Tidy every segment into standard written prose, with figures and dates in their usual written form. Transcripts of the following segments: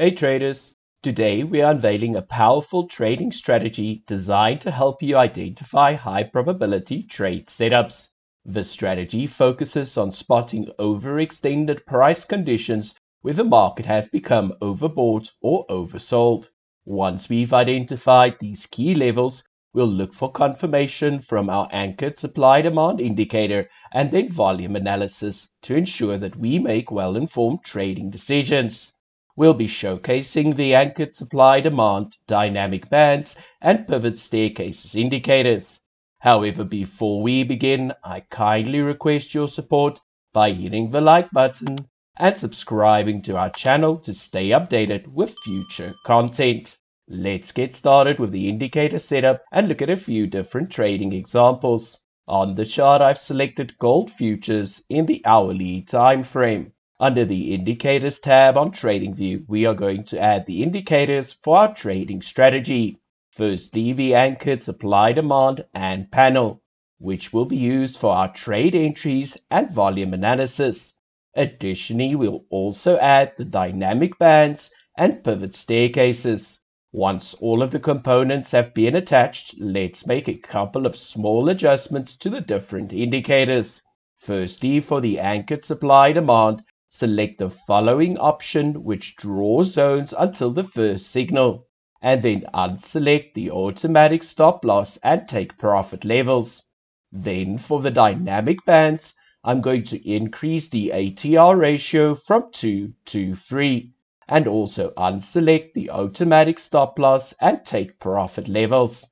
Hey traders! Today we are unveiling a powerful trading strategy designed to help you identify high probability trade setups. This strategy focuses on spotting overextended price conditions where the market has become overbought or oversold. Once we've identified these key levels, we'll look for confirmation from our anchored supply-demand indicator and then volume analysis to ensure that we make well-informed trading decisions. We'll be showcasing the anchored supply-demand, dynamic bands, and pivot staircases indicators. However, before we begin, I kindly request your support by hitting the like button and subscribing to our channel to stay updated with future content. Let's get started with the indicator setup and look at a few different trading examples. On the chart, I've selected gold futures in the hourly time frame. Under the Indicators tab on TradingView, we are going to add the indicators for our trading strategy. Firstly, the anchored supply-demand and panel, which will be used for our trade entries and volume analysis. Additionally, we'll also add the dynamic bands and pivot staircases. Once all of the components have been attached, let's make a couple of small adjustments to the different indicators. Firstly, for the anchored supply-demand, select the following option, which draws zones until the first signal, and then unselect the automatic stop loss and take profit levels. Then for the dynamic bands, I'm going to increase the ATR ratio from 2 to 3, and also unselect the automatic stop loss and take profit levels.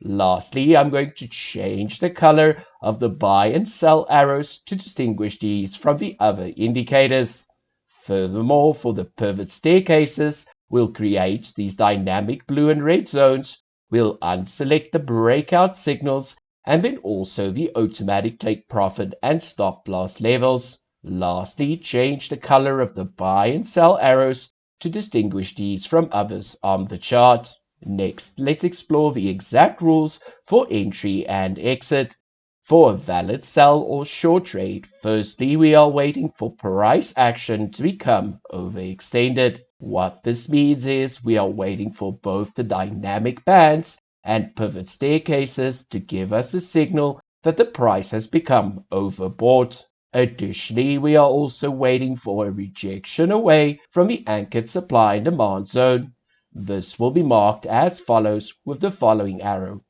Lastly, I'm going to change the color of the buy and sell arrows to distinguish these from the other indicators. Furthermore, for the pivot staircases, we'll create these dynamic blue and red zones. We'll unselect the breakout signals and then also the automatic take profit and stop loss levels. Lastly, change the color of the buy and sell arrows to distinguish these from others on the chart. Next, let's explore the exact rules for entry and exit. For a valid sell or short trade, firstly, we are waiting for price action to become overextended. What this means is we are waiting for both the dynamic bands and pivot staircases to give us a signal that the price has become overbought. Additionally, we are also waiting for a rejection away from the anchored supply and demand zone. This will be marked as follows with the following arrow.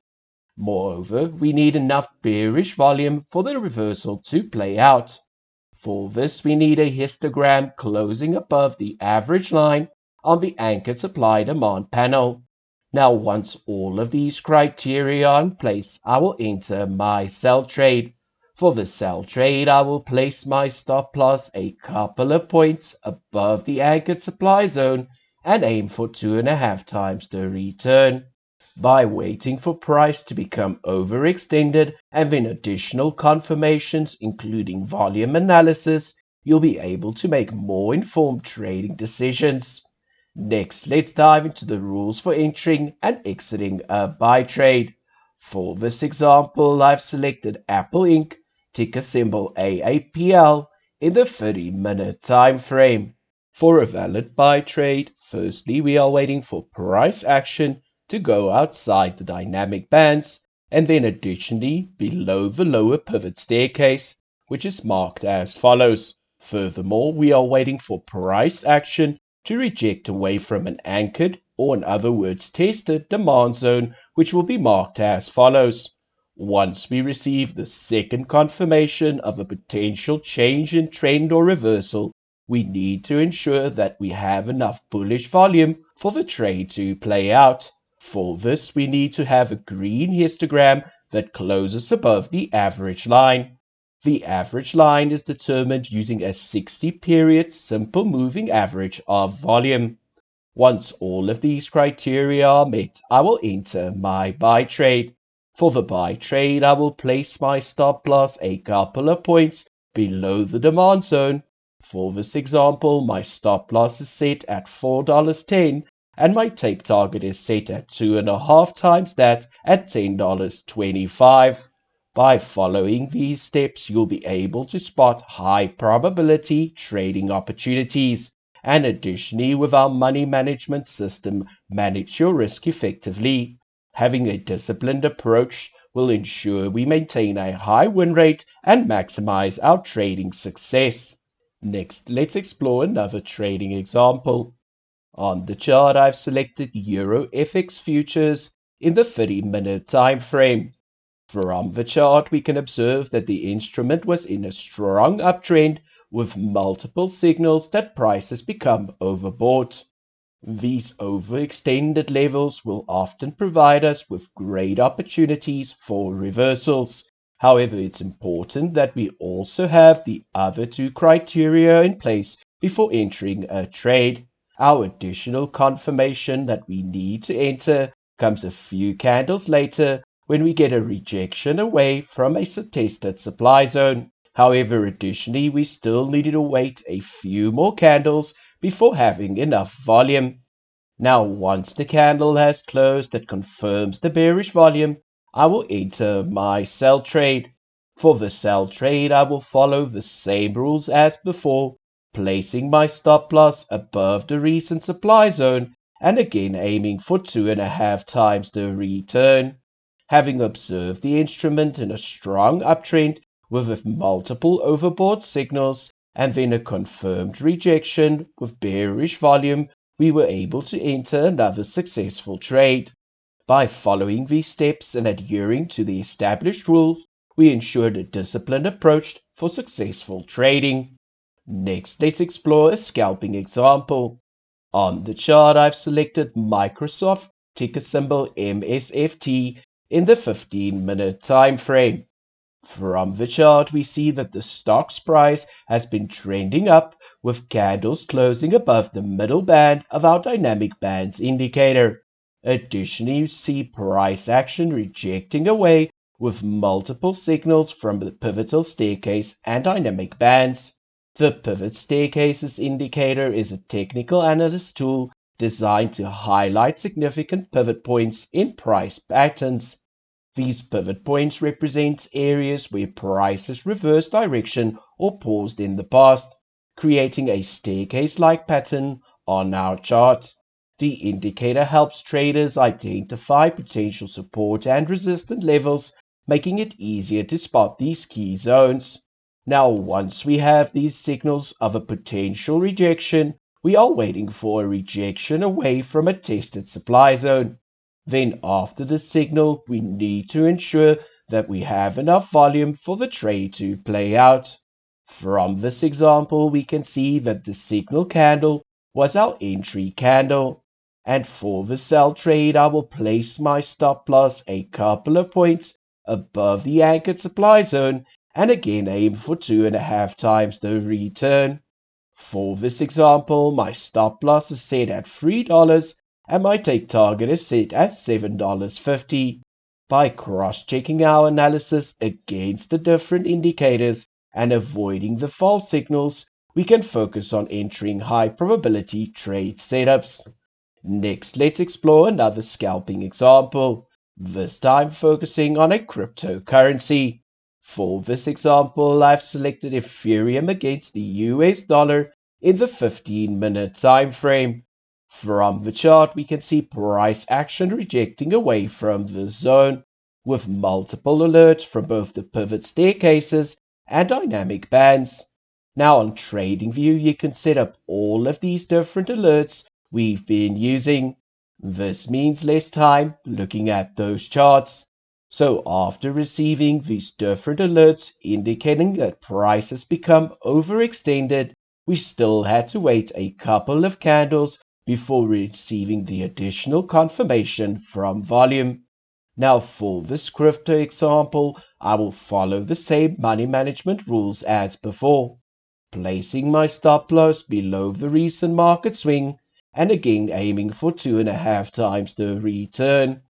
Moreover, we need enough bearish volume for the reversal to play out. For this, we need a histogram closing above the average line on the anchored supply-demand panel. Now, once all of these criteria are in place, I will enter my sell trade. For the sell trade, I will place my stop loss a couple of points above the anchored supply zone and aim for 2.5 times the return. By waiting for price to become overextended and then additional confirmations including volume analysis, you'll be able to make more informed trading decisions. Next, let's dive into the rules for entering and exiting a buy trade. For this example, I've selected Apple Inc., ticker symbol AAPL, in the 30-minute time frame. For a valid buy trade, firstly, we are waiting for price action to go outside the dynamic bands, and then additionally below the lower pivot staircase, which is marked as follows. Furthermore, we are waiting for price action to reject away from an anchored, or in other words tested, demand zone, which will be marked as follows. Once we receive the second confirmation of a potential change in trend or reversal, we need to ensure that we have enough bullish volume for the trade to play out. For this, we need to have a green histogram that closes above the average line. The average line is determined using a 60-period simple moving average of volume. Once all of these criteria are met, I will enter my buy trade. For the buy trade, I will place my stop loss a couple of points below the demand zone. For this example, my stop loss is set at $4.10 and my take target is set at 2.5 times that at $10.25. By following these steps, you'll be able to spot high probability trading opportunities and additionally with our money management system manage your risk effectively. Having a disciplined approach will ensure we maintain a high win rate and maximize our trading success. Next, let's explore another trading example. On the chart, I've selected Euro FX futures in the 30-minute time frame. From the chart, we can observe that the instrument was in a strong uptrend with multiple signals that price has become overbought. These overextended levels will often provide us with great opportunities for reversals. However, it's important that we also have the other two criteria in place before entering a trade. Our additional confirmation that we need to enter comes a few candles later when we get a rejection away from a tested supply zone. However, additionally, we still need to wait a few more candles before having enough volume. Now, once the candle has closed that confirms the bearish volume, I will enter my sell trade. For the sell trade, I will follow the same rules as before, placing my stop loss above the recent supply zone and again aiming for 2.5 times the return. Having observed the instrument in a strong uptrend with multiple overbought signals and then a confirmed rejection with bearish volume, we were able to enter another successful trade. By following these steps and adhering to the established rules, we ensured a disciplined approach for successful trading. Next, let's explore a scalping example. On the chart, I've selected Microsoft, ticker symbol MSFT, in the 15-minute time frame. From the chart, we see that the stock's price has been trending up with candles closing above the middle band of our dynamic bands indicator. Additionally, you see price action rejecting away with multiple signals from the pivotal staircase and dynamic bands. The pivot staircases indicator is a technical analyst tool designed to highlight significant pivot points in price patterns. These pivot points represent areas where price has reversed direction or paused in the past, creating a staircase-like pattern on our chart. The indicator helps traders identify potential support and resistance levels, making it easier to spot these key zones. Now, once we have these signals of a potential rejection, we are waiting for a rejection away from a tested supply zone. Then after the signal, we need to ensure that we have enough volume for the trade to play out. From this example, we can see that the signal candle was our entry candle. And for the sell trade, I will place my stop loss a couple of points above the anchored supply zone and again aim for 2.5 times the return. For this example, my stop loss is set at $3 and my take target is set at $7.50. By cross-checking our analysis against the different indicators and avoiding the false signals, we can focus on entering high probability trade setups. Next, let's explore another scalping example, this time focusing on a cryptocurrency. For this example, I've selected Ethereum against the US dollar in the 15-minute time frame. From the chart, we can see price action rejecting away from the zone, with multiple alerts from both the pivot staircases and dynamic bands. Now on TradingView, you can set up all of these different alerts we've been using. This means less time looking at those charts. So after receiving these different alerts indicating that price has become overextended, we still had to wait a couple of candles before receiving the additional confirmation from volume. Now for this crypto example, I will follow the same money management rules as before, placing my stop loss below the recent market swing and again aiming for 2.5 times the return.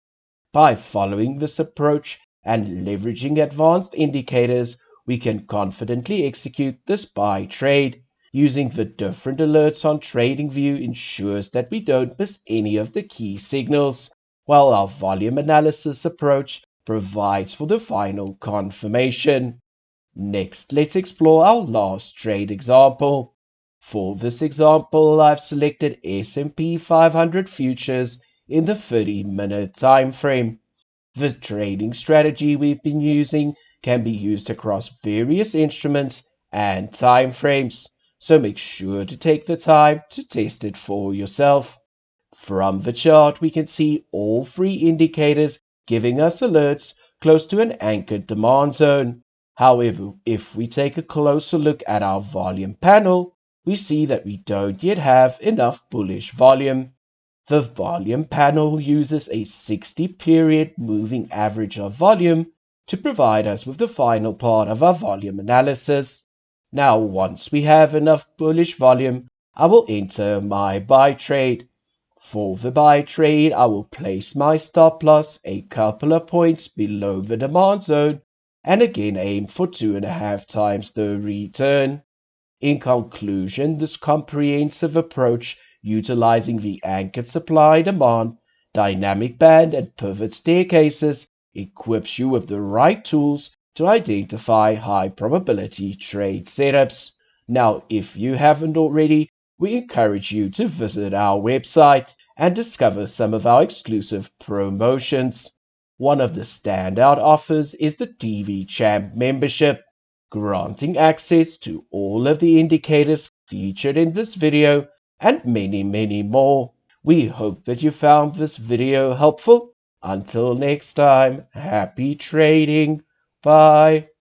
By following this approach and leveraging advanced indicators, we can confidently execute this buy trade. Using the different alerts on TradingView ensures that we don't miss any of the key signals, while our volume analysis approach provides for the final confirmation. Next, let's explore our last trade example. For this example, I've selected S&P 500 futures in the 30-minute time frame. The trading strategy we've been using can be used across various instruments and time frames, so make sure to take the time to test it for yourself. From the chart, we can see all three indicators giving us alerts close to an anchored demand zone. However, if we take a closer look at our volume panel, we see that we don't yet have enough bullish volume. The volume panel uses a 60-period moving average of volume to provide us with the final part of our volume analysis. Now, once we have enough bullish volume, I will enter my buy trade. For the buy trade, I will place my stop loss a couple of points below the demand zone and again aim for 2.5 times the return. In conclusion, this comprehensive approach, utilizing the anchored supply-demand, dynamic band, and pivot staircases, equips you with the right tools to identify high-probability trade setups. Now, if you haven't already, we encourage you to visit our website and discover some of our exclusive promotions. One of the standout offers is the TV Champ membership, granting access to all of the indicators featured in this video and many more. We hope that you found this video helpful. Until next time, happy trading. Bye.